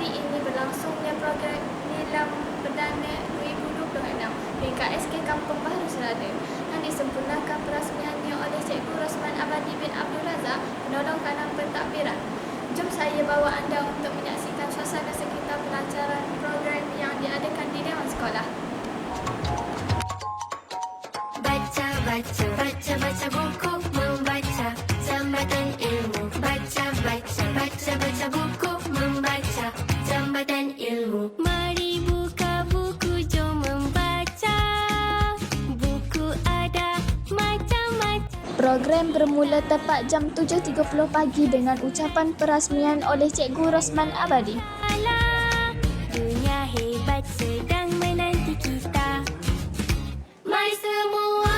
hari ini berlangsungnya program Nilam Perdana 2026 PKSK Kampung Baru Selada yang disempurnakan perasmiannya oleh Cikgu Rosman Abadi bin Abdul Razak, penolong kanan pentadbiran. Jom saya bawa anda untuk menyaksikan suasana sekitar pelancaran program yang diadakan di Dewan Sekolah. Baca, baca, baca, baca buku, membaca Jambatan Ilmu. Baca, baca, baca, baca buku, membaca Jambatan Ilmu. Mari buka buku, jom membaca. Buku ada macam-macam. Program bermula tepat jam 7.30 pagi dengan ucapan perasmian oleh Cikgu Rosman Abadi. Alah, dunia hebat sedang menanti kita. Mari semua.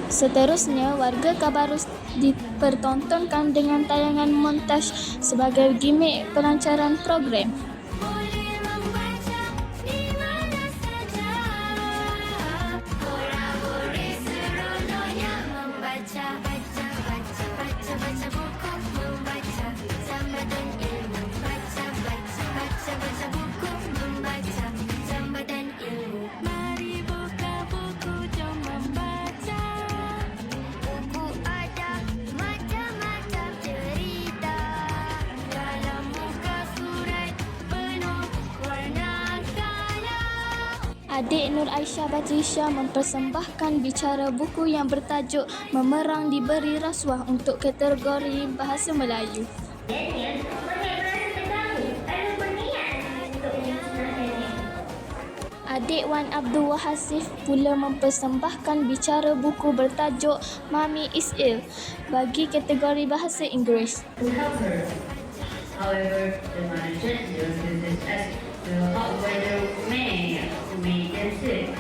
Seterusnya, warga Kabarus dipertontonkan dengan tayangan montaj sebagai gimmick pelancaran program. Boleh membaca di mana saja. Korang boleh seronoknya membaca. Baca, baca, baca, baca buku, membaca Jambatan Ilmu. Baca, baca, baca, baca buku, membaca Jambatan Ilmu. Mari buka buku, jom membaca. Buku ada macam-macam cerita. Dalam muka surat penuh warna kaya. Adik Nur Aisyah Batrisya mempersembahkan bicara buku yang bertajuk Memerang Diberi Rasuah untuk kategori Bahasa Melayu. Adik Wan Abdul Wahasif pula mempersembahkan bicara buku bertajuk Mummy is Ill bagi kategori Bahasa Inggeris. to help her. However, the manager uses this as the hot weather may make them sick.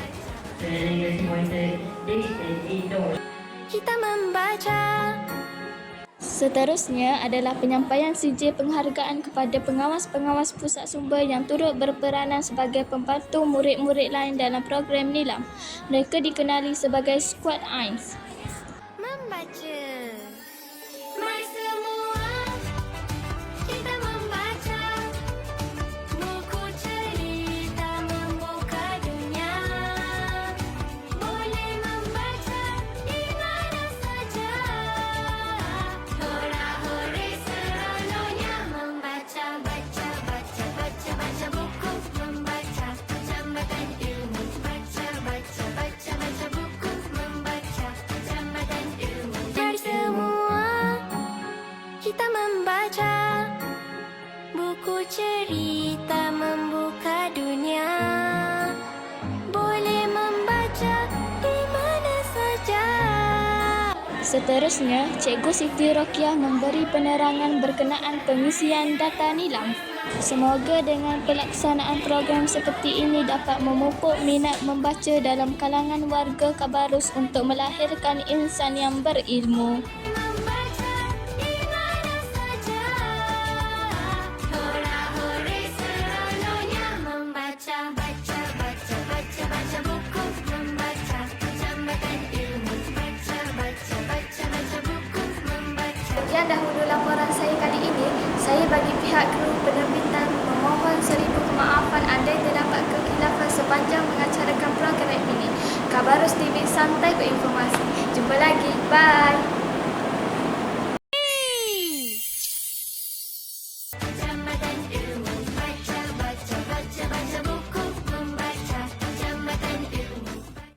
The leaders wanted they stayed indoors. Kita membaca. Seterusnya adalah penyampaian CJ penghargaan kepada pengawas-pengawas pusat sumber yang turut berperanan sebagai pembantu murid-murid lain dalam program Nilam. Mereka dikenali sebagai Squad Ains. Membaca. Mari semua kita membaca. Buku cerita membuka dunia. Boleh membaca di mana saja. Hora-hore seronoknya membaca. Baca, baca, baca, baca buku, membaca Jambatan Ilmu. Baca, baca, baca, baca buku, membaca Jambatan Ilmu. Mari semua kita membaca. Buku cerita membuka dunia. Boleh membaca di mana saja. Seterusnya, Cikgu Siti Rokiah memberi penerangan berkenaan pengisian data Nilam. Semoga dengan pelaksanaan program seperti ini dapat memupuk minat membaca dalam kalangan warga Kabarus untuk melahirkan insan yang berilmu. Membaca di mana saja. Hora-hore seronoknya membaca. Baca, baca, baca, baca buku, membaca Jambatan Ilmu. Baca, baca, baca, baca buku, membaca. Sekian dahulu laporan saya kali ini. Saya bagi pihak kru penerbitan memohon 1000 kemaafan andai terdapat kekhilafan sepanjang mengacarakan program ini. Kabarus TV, santai berinformasi. Jumpa lagi. Bye.